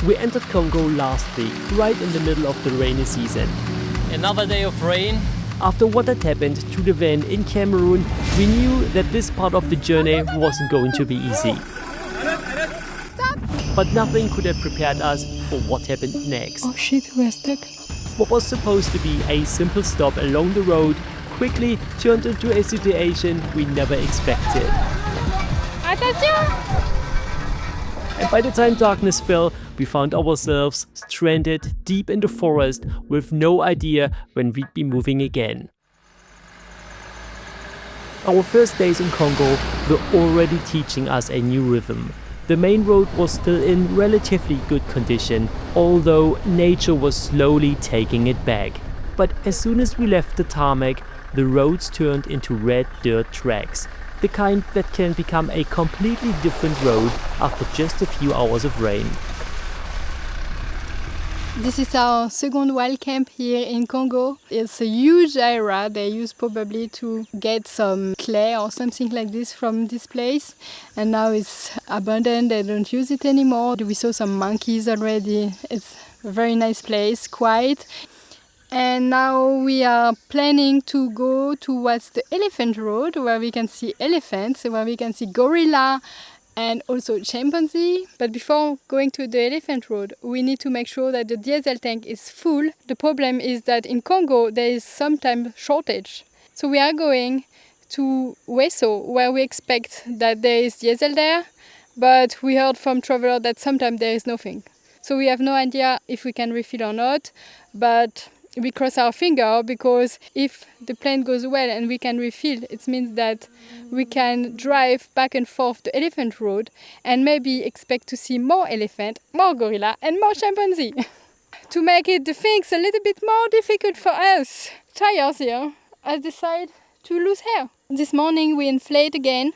We entered Congo last week, right in the middle of the rainy season. Another day of rain. After what had happened to the van in Cameroon, we knew that this part of the journey wasn't going to be easy. But nothing could have prepared us for what happened next. Oh shit, we're stuck. What was supposed to be a simple stop along the road quickly turned into a situation we never expected. Attention! And by the time darkness fell, we found ourselves stranded deep in the forest with no idea when we'd be moving again. Our first days in Congo were already teaching us a new rhythm. The main road was still in relatively good condition, although nature was slowly taking it back. But as soon as we left the tarmac, the roads turned into red dirt tracks. The kind that can become a completely different road after just a few hours of rain. This is our second wild camp here in Congo. It's a huge area they use probably to get some clay or something like this from this place. And now it's abandoned, they don't use it anymore. We saw some monkeys already. It's a very nice place, quiet. And now we are planning to go towards the elephant road where we can see elephants, where we can see gorilla and also chimpanzee. But before going to the elephant road, we need to make sure that the diesel tank is full. The problem is that in Congo there is sometimes shortage. So we are going to Weso where we expect that there is diesel there, but we heard from travelers that sometimes there is nothing. So we have no idea if we can refill or not, but we cross our finger because if the plan goes well and we can refill, it means that we can drive back and forth the elephant road and maybe expect to see more elephant, more gorilla and more chimpanzee. To make it the things a little bit more difficult for us, tires here has decided to lose hair. This morning we inflate again,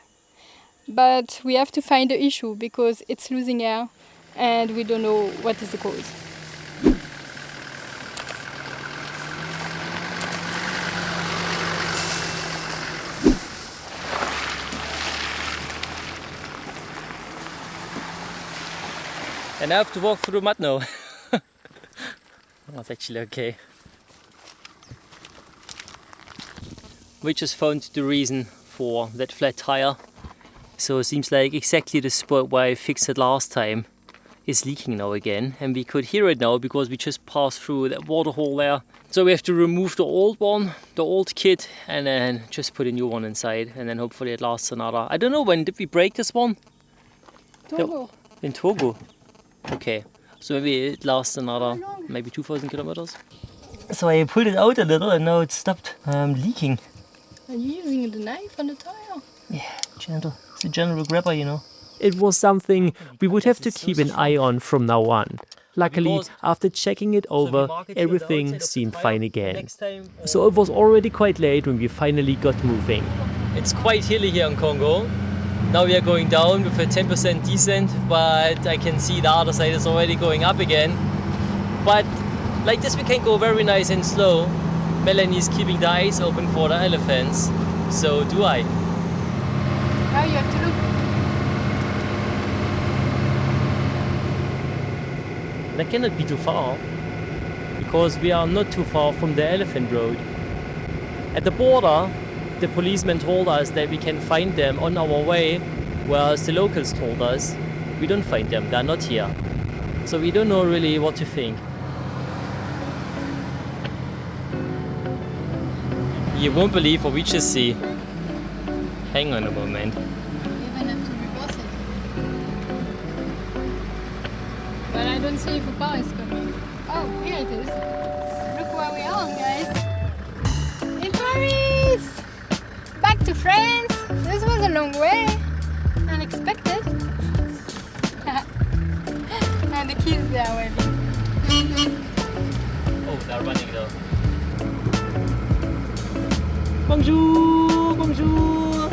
but we have to find the issue because it's losing air and we don't know what is the cause. And I have to walk through the mud now. That's actually okay. We just found the reason for that flat tire. So it seems like exactly the spot where I fixed it last time is leaking now again. And we could hear it now because we just passed through that water hole there. So we have to remove the old one, the old kit, and then just put a new one inside. And then hopefully it lasts another. I don't know, when did we break this one? Togo. In Togo. Okay, so maybe it lasts another, maybe 2,000 kilometers. So I pulled it out a little and now it stopped leaking. Are you using the knife on the tire? Yeah, gentle. It's a general grabber, you know. It was something we would have to keep an eye on from now on. Luckily, after checking it over, everything seemed fine again. So it was already quite late when we finally got moving. It's quite hilly here in Congo. Now we are going down with a 10% descent, but I can see the other side is already going up again. But like this we can go very nice and slow. Melanie's keeping the eyes open for the elephants, so do I. Now you have to look. That cannot be too far, because we are not too far from the elephant road. At the border, the policeman told us that we can find them on our way, whereas the locals told us we don't find them, they're not here. So we don't know really what to think. You won't believe what we just see. Hang on a moment. You even have to reverse it. But I don't see if a car is coming. Oh, here it is. Look where we are, guys. In Paris! Back to France. This was a long way. Unexpected. And the kids, they are waving. Oh, they're running though. Bonjour, bonjour.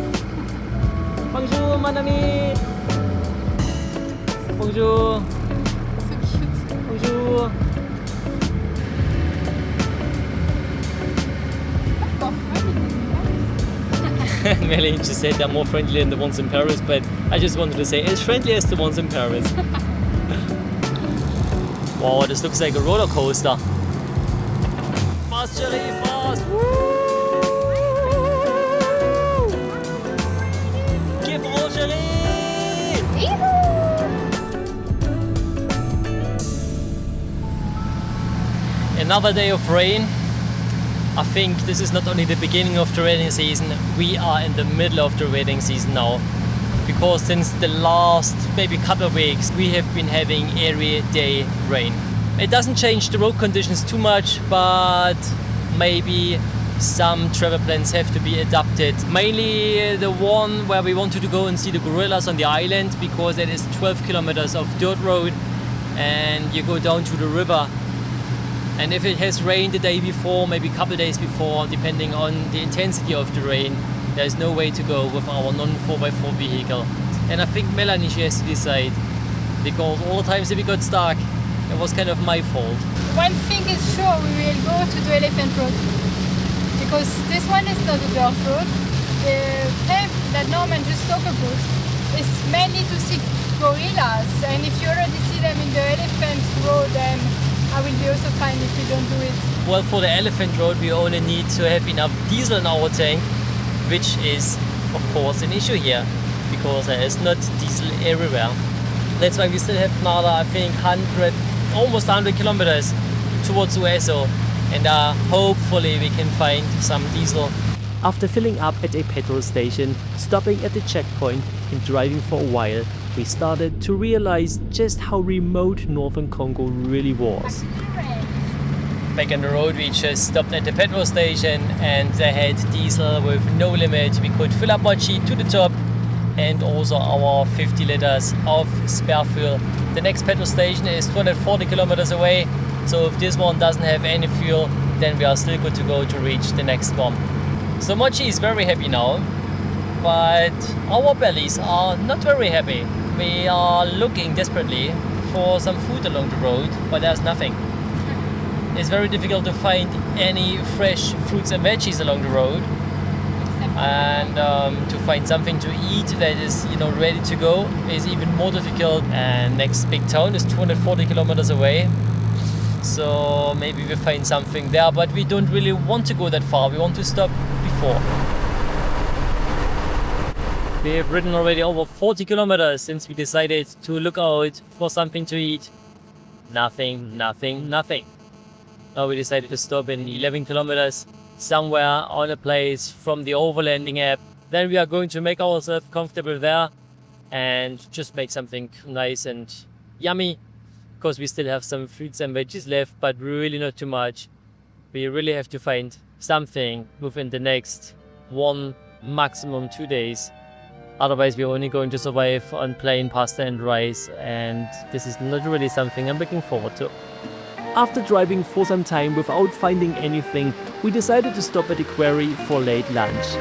Bonjour, mon ami. Bonjour. So cute. Bonjour. Melanie just said they're more friendly than the ones in Paris, but I just wanted to say as friendly as the ones in Paris. Wow, this looks like a roller coaster. Fast, Jerry, fast! Woo! Give all, Jerry! Another day of rain. I think this is not only the beginning of the rainy season, we are in the middle of the rainy season now. Because since the last maybe couple of weeks we have been having every day rain. It doesn't change the road conditions too much, but maybe some travel plans have to be adapted. Mainly the one where we wanted to go and see the gorillas on the island, because it is 12 kilometers of dirt road and you go down to the river. And if it has rained the day before, maybe a couple of days before, depending on the intensity of the rain, there's no way to go with our non-4x4 vehicle. And I think Melanie, she has to decide, because all the times that we got stuck, it was kind of my fault. One thing is sure, we will go to the elephant road, because this one is not a dirt road. The path that Norman just talked about is mainly to see gorillas, and if you already see them in the elephant road, then I will be also fine if you don't do it. Well, for the elephant road we only need to have enough diesel in our tank, which is of course an issue here, because there is not diesel everywhere. That's why we still have another, I think, almost 100 kilometers towards Ueso, and hopefully we can find some diesel. After filling up at a petrol station, stopping at the checkpoint and driving for a while, we started to realize just how remote northern Congo really was. Back on the road we just stopped at the petrol station and they had diesel with no limit. We could fill up our Jeep to the top and also our 50 liters of spare fuel. The next petrol station is 240 kilometers away, so if this one doesn't have any fuel, then we are still good to go to reach the next one. So Mochi is very happy now, but our bellies are not very happy. We are looking desperately for some food along the road, but there's nothing. It's very difficult to find any fresh fruits and veggies along the road, and to find something to eat that is, ready to go is even more difficult. And next big town is 240 kilometers away, so maybe we find something there, but we don't really want to go that far. We want to stop before. We have ridden already over 40 kilometers since we decided to look out for something to eat. Nothing, nothing, nothing. Now we decided to stop in 11 kilometers somewhere on a place from the Overlanding app. Then we are going to make ourselves comfortable there and just make something nice and yummy, because we still have some fruits and veggies left, but really not too much. We really have to find something within the next 1, maximum 2 days. Otherwise we're only going to survive on plain pasta and rice, and this is not really something I'm looking forward to. After driving for some time without finding anything, we decided to stop at the Quarry for late lunch.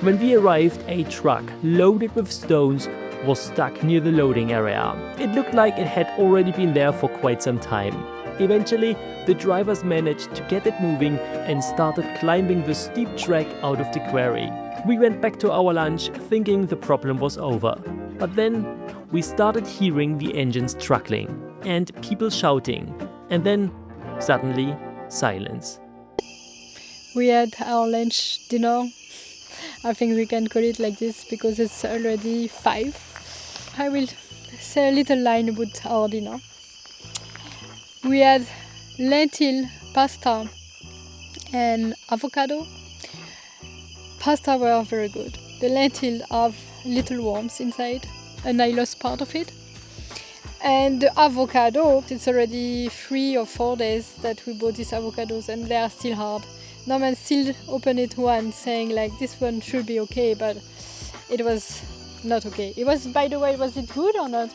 When we arrived, a truck loaded with stones was stuck near the loading area. It looked like it had already been there for quite some time. Eventually, the drivers managed to get it moving and started climbing the steep track out of the quarry. We went back to our lunch thinking the problem was over. But then we started hearing the engines truckling and people shouting, and then suddenly silence. We had our lunch dinner. I think we can call it like this because it's already 5. I will say a little line about our dinner. We had lentil, pasta and avocado. Pasta were very good. The lentil have little worms inside and I lost part of it. And the avocado, it's already 3 or 4 days that we bought these avocados and they are still hard. Norman still opened it once saying like this one should be okay, but it was not okay. It was, by the way, was it good or not?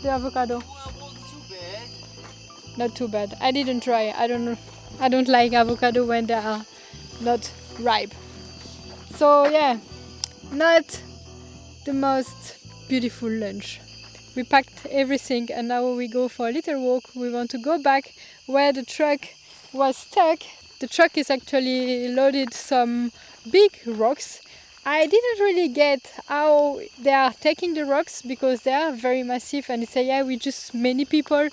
The avocado? Well, not too bad. Not too bad. I didn't try. I don't like avocado when they are not ripe. So yeah, not the most beautiful lunch. We packed everything and now we go for a little walk. We want to go back where the truck was stuck. The truck is actually loaded some big rocks. I didn't really get how they are taking the rocks because they are very massive and they say, yeah, we just many people,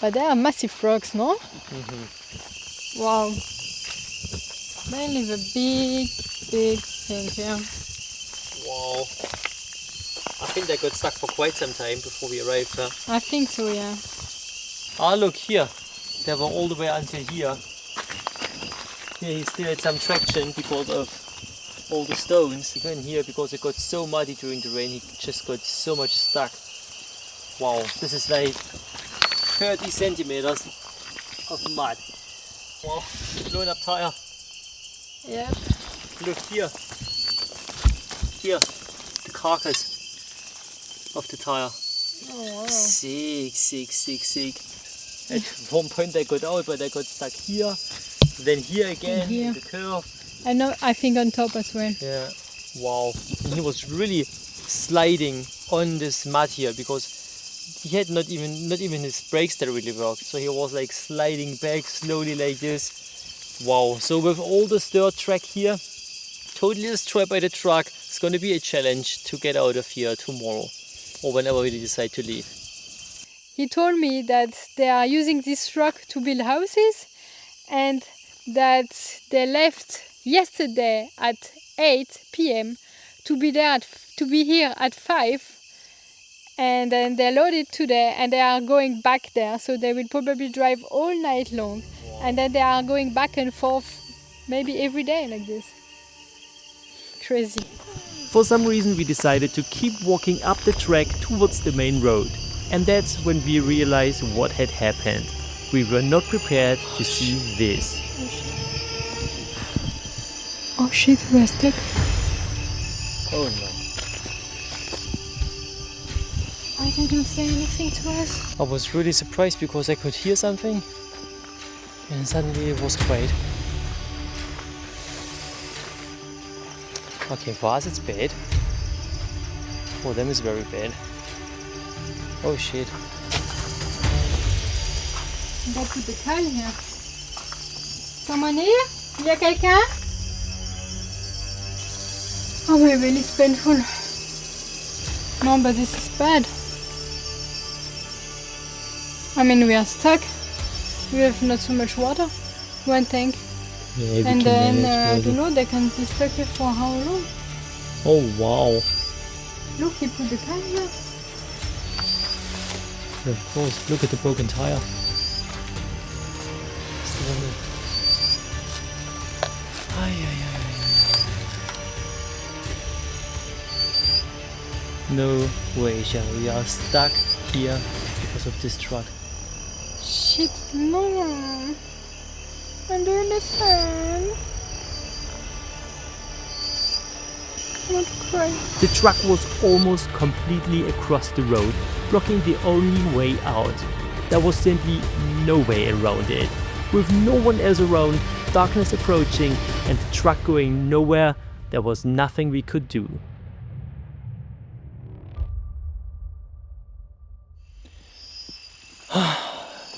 but they are massive rocks, no? Wow. They leave a big thing here. Wow. I think they got stuck for quite some time before we arrived, huh? I think so, yeah. Ah, look here. They were all the way until here. Here he still had some traction because of all the stones. Even here, because it got so muddy during the rain, he just got so much stuck. Wow, this is like 30 centimeters of mud. Wow, blown up tire. Yeah. Look here. Here, the carcass of the tire. Oh, wow. Sick. At one point they got out, but they got stuck here, then here again, Here. in the curve. I think on top as well. Yeah, wow. And he was really sliding on this mud here because he had not even his brakes that really worked. So he was like sliding back slowly like this. Wow. So with all this dirt track here, totally destroyed by the truck, it's going to be a challenge to get out of here tomorrow or whenever we decide to leave. He told me that they are using this truck to build houses and that they left yesterday at 8 p.m. to be here at 5, and then they loaded today and they are going back there, so they will probably drive all night long. Wow. And then they are going back and forth maybe every day like this. Crazy. For some reason we decided to keep walking up the track towards the main road. And that's when we realized what had happened. We were not prepared to see this. Oh shit, we are stuck. Oh no. Why they don't say anything to us? I was really surprised because I could hear something and suddenly it was quiet. Okay, for us it's bad. For them it's very bad. Oh shit. On va put the car here. Someone here? Il y a quelqu'un? Oh my belly is painful. No, but this is bad. I mean, we are stuck. We have not so much water. One tank. Yeah, And then, I don't know, they can be stuck here for how long? Oh wow. Look, he put the car here. Of course, look at the broken tire. Still on it. No way, Shell. We are stuck here because of this truck. Shit, no. I don't understand. I want to cry. The truck was almost completely across the road, blocking the only way out. There was simply no way around it. With no one else around, darkness approaching, and the truck going nowhere, there was nothing we could do.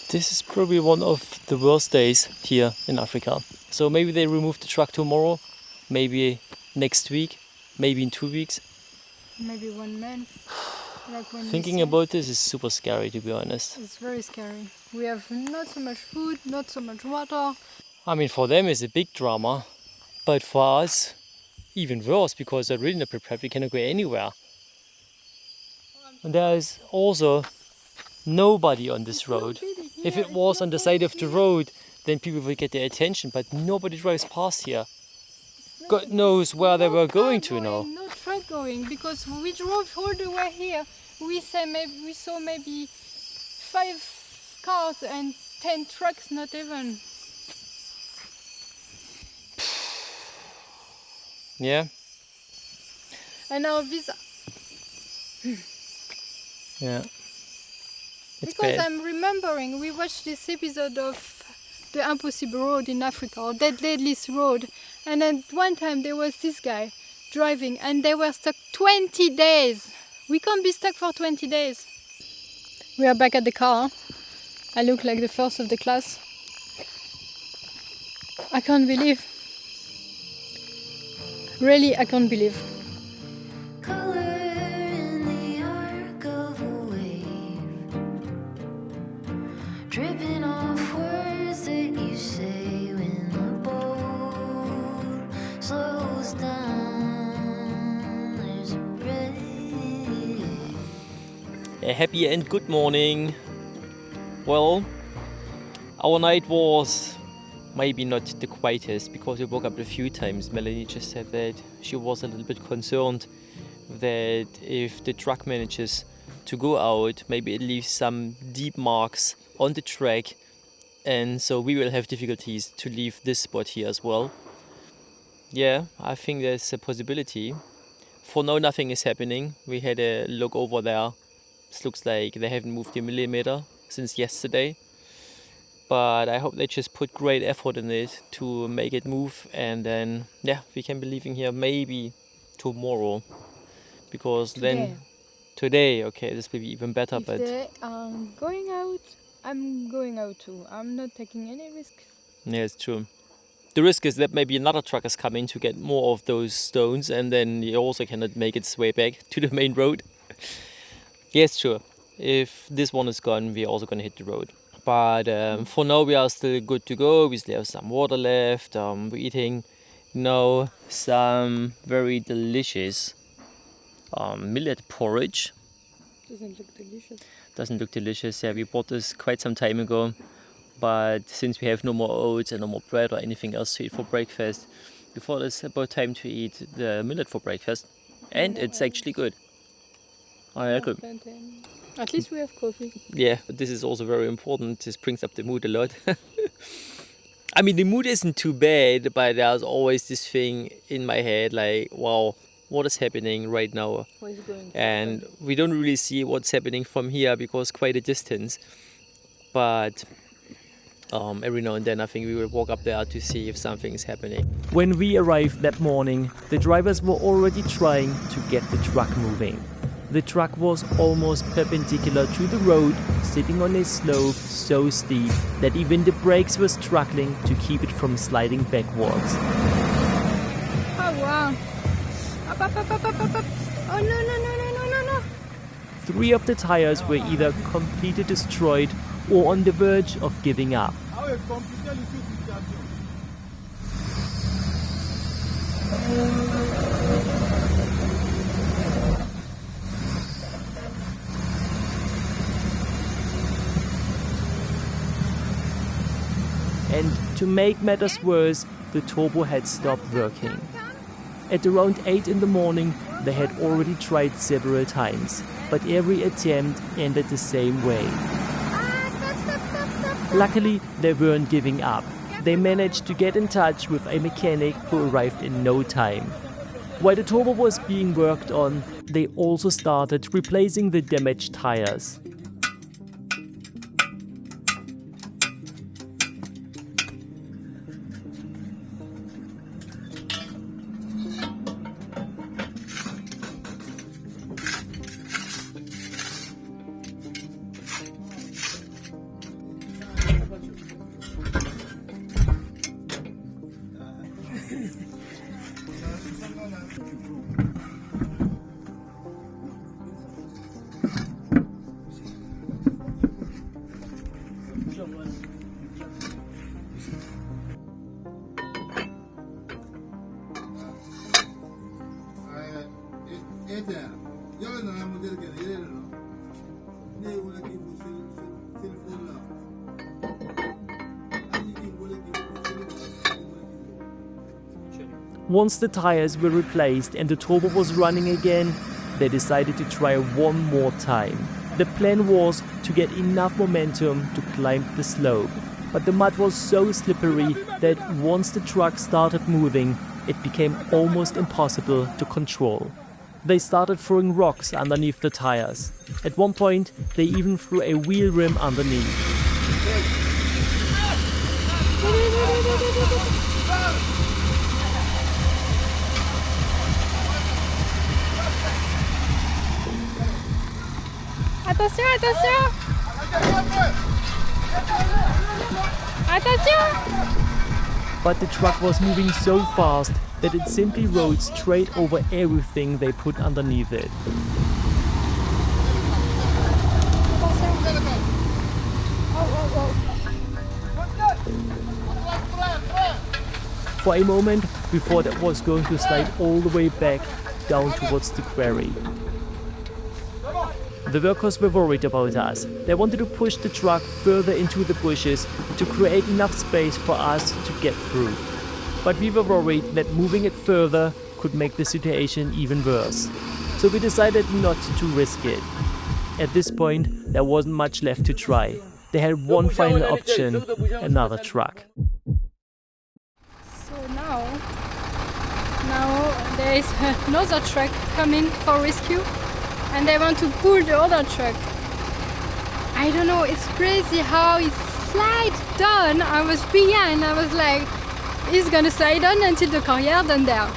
This is probably one of the worst days here in Africa. So maybe they remove the truck tomorrow, maybe next week, maybe in 2 weeks. Maybe 1 month. Like when Thinking about this is super scary, to be honest. It's very scary. We have not so much food, not so much water. I mean, for them it's a big drama, but for us, even worse, because they're really not prepared. We cannot go anywhere. And there is also nobody on this road. If it was on the side of the road, then people would get their attention, but nobody drives past here. God knows where they were going to now. No truck going, because we drove all the way here. We saw maybe 5 cars and 10 trucks, not even. Yeah? And now this, Yeah. It's because bad. I'm remembering, we watched this episode of The Impossible Road in Africa, or Dead Deadliest Road, and then one time there was this guy driving and they were stuck 20 days. We can't be stuck for 20 days. We are back at the car. I look like the first of the class. I can't believe. Really, I can't believe. Color in the arc of a wave, dripping off words that you say when the boat slows down. There's a break. A happy and good morning. Well, our night was maybe not the quietest because we woke up a few times. Melanie just said that she was a little bit concerned that if the truck manages to go out, maybe it leaves some deep marks on the track, and so we will have difficulties to leave this spot here as well. Yeah, I think there's a possibility. For now, nothing is happening. We had a look over there. It looks like they haven't moved a millimeter since yesterday. But I hope they just put great effort in it to make it move, and then we can be leaving here maybe tomorrow, because then today, okay, this will be even better. If but they are going out, I'm going out too. I'm not taking any risk. yeah, it's true. The risk is that maybe another truck is coming to get more of those stones, and then it also cannot make its way back to the main road. Yes, sure. If this one is gone, we're also going to hit the road. But for now, we are still good to go. We still have some water left. We're eating now some very delicious millet porridge. Doesn't look delicious. Doesn't look delicious. Yeah, we bought this quite some time ago. But since we have no more oats and no more bread or anything else to eat for breakfast, we thought it's about time to eat the millet for breakfast. And it's actually good. I like it. At least we have coffee. Yeah, but this is also very important. This brings up the mood a lot. I mean, the mood isn't too bad, but there's always this thing in my head like, wow, what is happening right now? What is going to And happen? we don't really see what's happening from here because quite a distance. But every now and then I think we will walk up there to see if something is happening. When we arrived that morning, the drivers were already trying to get the truck moving. The truck was almost perpendicular to the road, sitting on a slope so steep that even the brakes were struggling to keep it from sliding backwards. Oh wow! Up, up, up, up, up, up, up. Oh no, no, no, no, no, no, no! 3 of the tires were either completely destroyed or on the verge of giving up. And to make matters worse, the turbo had stopped working. At around 8 in the morning, they had already tried several times, but every attempt ended the same way. Luckily, they weren't giving up. They managed to get in touch with a mechanic who arrived in no time. While the turbo was being worked on, they also started replacing the damaged tires. Once the tires were replaced and the turbo was running again, they decided to try one more time. The plan was to get enough momentum to climb the slope, but the mud was so slippery that once the truck started moving, it became almost impossible to control. They started throwing rocks underneath the tires. At one point, they even threw a wheel rim underneath. Attention, attention! Attention! But the truck was moving so fast that it simply rode straight over everything they put underneath it. For a moment, we thought it was going to slide all the way back down towards the quarry. The workers were worried about us. They wanted to push the truck further into the bushes to create enough space for us to get through. But we were worried that moving it further could make the situation even worse. So we decided not to risk it. At this point, there wasn't much left to try. They had one final option, another truck. So now there is another truck coming for rescue and they want to pull the other truck. I don't know, it's crazy how it slides down. I was behind, I was like, it's gonna slide down until the carrier down there.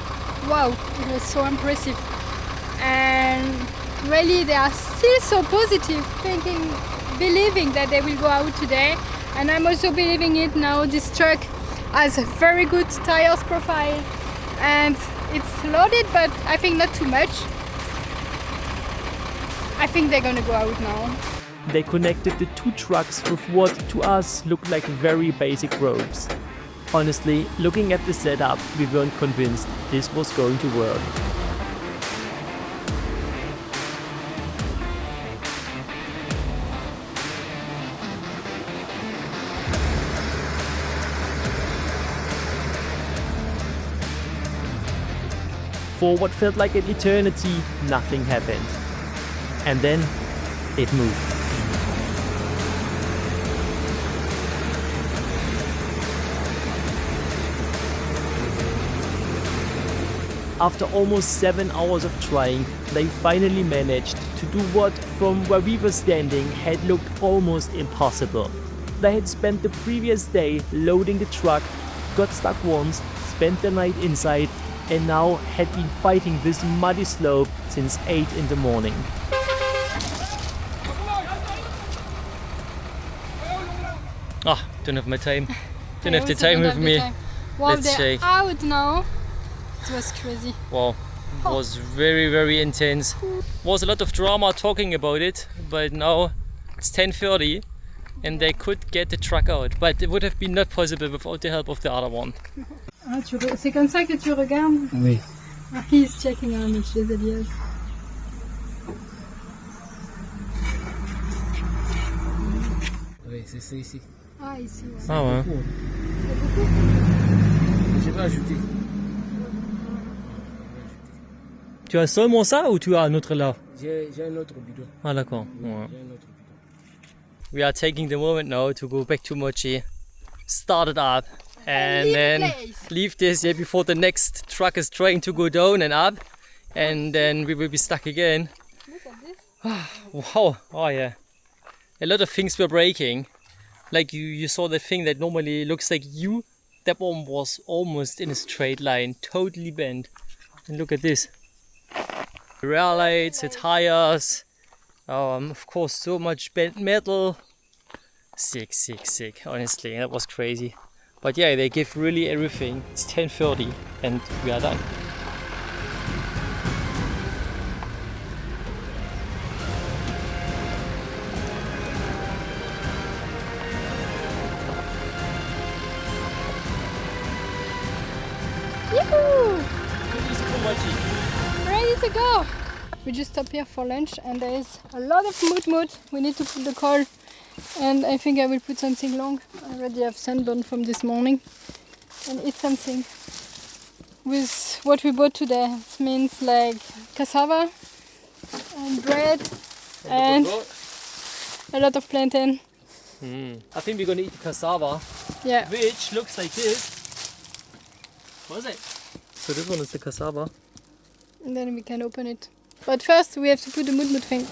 Wow, it was so impressive. And really they are still so positive, believing that they will go out today. And I'm also believing it now. This truck has a very good tires profile and it's loaded, but I think not too much. I think they're gonna go out now. They connected the two trucks with what to us looked like very basic ropes. Honestly, looking at the setup, we weren't convinced this was going to work. For what felt like an eternity, nothing happened. And then, it moved. After almost 7 hours of trying, they finally managed to do what, from where we were standing, had looked almost impossible. They had spent the previous day loading the truck, got stuck once, spent the night inside, and now had been fighting this muddy slope since 8 in the morning. Ah, don't have my time. Don't have the time with me. Wow, Let's they're shake. out now. It was crazy. Wow, it was very, very intense. Was a lot of drama talking about it, but now it's 10:30 and they could get the truck out. But it would have been not possible without the help of the other one. Ah, c'est comme ça que tu regardes? Oui. Ah, he's checking on each other, yes. Oui, c'est ça ici. Ah, ici, ouais. Ah ouais. Je vais ajouter. Tu as seulement ça ou tu as un autre là? J'ai un autre bidon. Ah d'accord. Oui, Ouais. j'ai un autre bidon. We are taking the moment now to go back to Mochi, start it up, and then leave this here before the next truck is trying to go down and up, and then we will be stuck again. Look at this. Wow, oh yeah. A lot of things were breaking. Like you saw the thing that normally looks like you, that one was almost in a straight line, totally bent. And look at this. The rear lights, the tires, of course so much bent metal. Sick, honestly, that was crazy. But yeah, they give really everything. It's 10:30 and we are done. Yoo-hoo! Ready to go! We just stopped here for lunch and there is a lot of moot. We need to put the coal and I think I will put something long. I already have sunburn from this morning and eat something with what we bought today. It means like cassava and bread and a lot of plantain. I think we're gonna eat cassava, Yeah. which looks like this. What is it? So this one is the cassava. And then we can open it. But first we have to put the moot thing.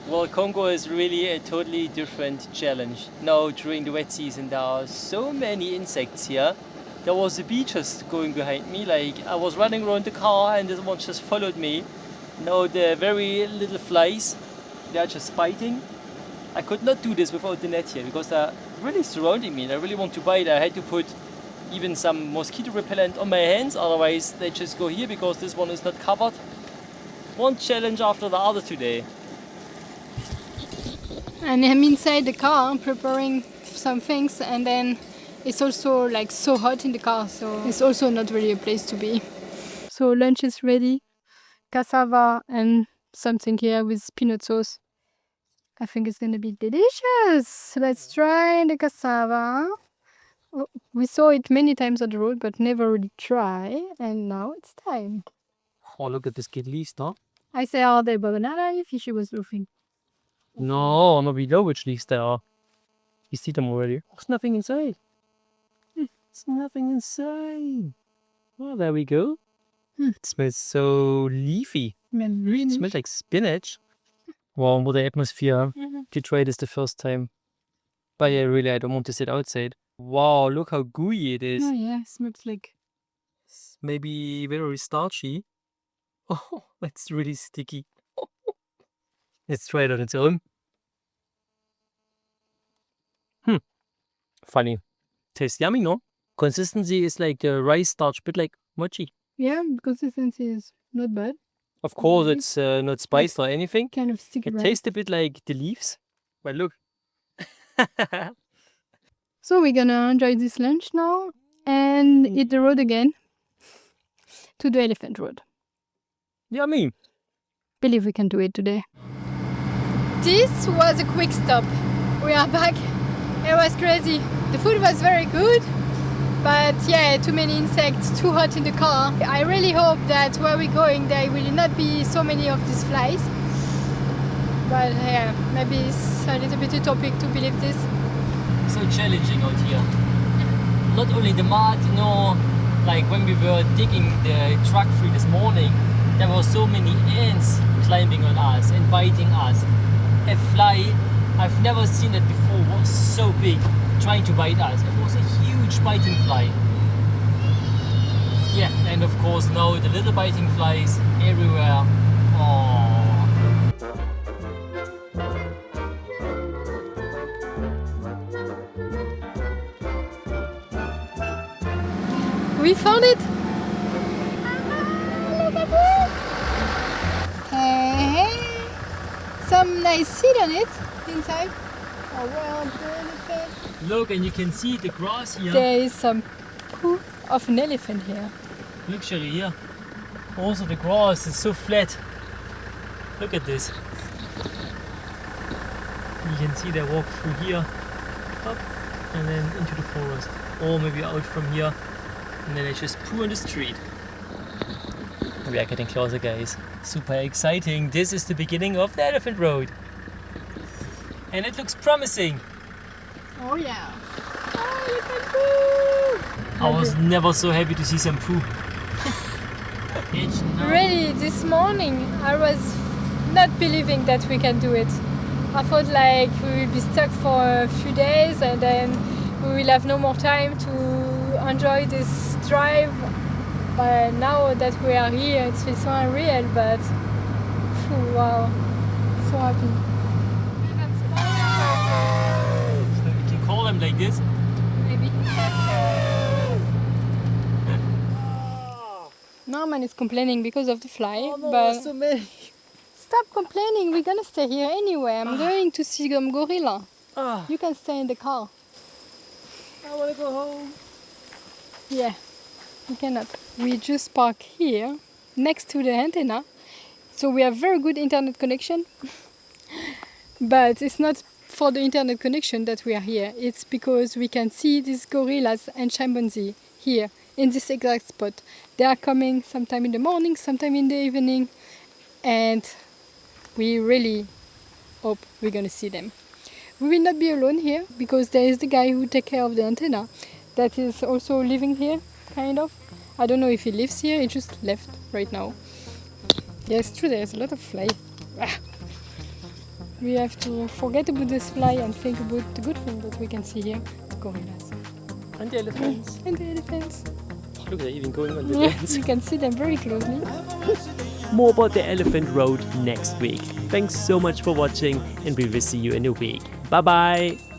Well, Congo is really a totally different challenge. Now during the wet season there are so many insects here. There was a bee just going behind me, like I was running around the car and this one just followed me. Now the very little flies, They are just biting. I could not do this without the net here because they're really surrounding me and I really want to bite. I had to put even some mosquito repellent on my hands, otherwise they just go here because this one is not covered. One challenge after the other today. And I'm inside the car preparing some things, and then it's also like so hot in the car, so it's also not really a place to be. So lunch is ready. Cassava and something here with peanut sauce. I think it's gonna be delicious. Let's try the cassava. Oh, we saw it many times on the road, but never really try. And now it's time. Oh, look at this kid leaves, no? I say, are they banana if she was laughing? No, not below which leaves there are. You see them already. There's nothing inside. There's nothing inside. Oh, there we go. It smells so leafy. Really? It smells like spinach. Wow, what the atmosphere. To try this the first time. But yeah, really, I don't want to sit outside. Wow, look how gooey it is. Oh yeah, smells like. Maybe very starchy. Oh, that's really sticky. Let's try it on its own. Funny. Tastes yummy, no? Consistency is like the rice starch, but like mochi. Yeah, consistency is not bad. Of course, it's not spiced or anything. Kind of sticky It rice. tastes a bit like the leaves. But look. So we're gonna enjoy this lunch now and hit the road again to the elephant road. Yummy. Believe we can do it today. This was a quick stop. We are back. It was crazy. The food was very good, but yeah, too many insects, too hot in the car. I really hope that where we're going there will not be so many of these flies. But yeah, maybe it's a little bit utopic to believe this. So challenging out here. Not only the mud, like when we were digging the truck free this morning, there were so many ants climbing on us and biting us. A fly, I've never seen it before, was so big, trying to bite us. It was a huge biting fly. Yeah, and of course now the little biting flies everywhere. Oh. We found it! Look at this! Hey! Some nice seed on it inside. Oh well, the elephant. Look, and you can see the grass here. There is some poo of an elephant here. Look, Sherry, here. Also the grass is so flat. Look at this. You can see they walk through here, up, and then into the forest. Or maybe out from here. And then they just poo on the street. We are getting closer, guys. Super exciting. This is the beginning of the elephant road. And it looks promising. Oh yeah. Oh, elephant poo! I was never so happy to see some poo. Really, this morning I was not believing that we can do it. I thought like we will be stuck for a few days and then we will have no more time to enjoy this drive. But now that we are here, it feels so unreal, but wow, so happy. So we can call them like this. Maybe. Norman is complaining because of the fly, but so many. stop complaining, we're gonna stay here anyway. I'm going to see some gorilla. Ah, You can stay in the car. I want to go home. Yeah, we cannot. We just park here next to the antenna, so we have very good internet connection. But it's not for the internet connection that we are here. It's because we can see these gorillas and chimpanzee here in this exact spot. They are coming sometime in the morning, sometime in the evening, and we really hope we're gonna see them. We will not be alone here because there is the guy who takes care of the antenna that is also living here, kind of. I don't know if he lives here, he just left right now. Yes, true, there's a lot of fly. We have to forget about this fly and think about the good thing that we can see here, the gorillas. And the elephants. And the elephants. Look, they're even going on the Yeah, dance. you can see them very closely. More about the elephant road next week. Thanks so much for watching, and we will see you in a week. Bye bye!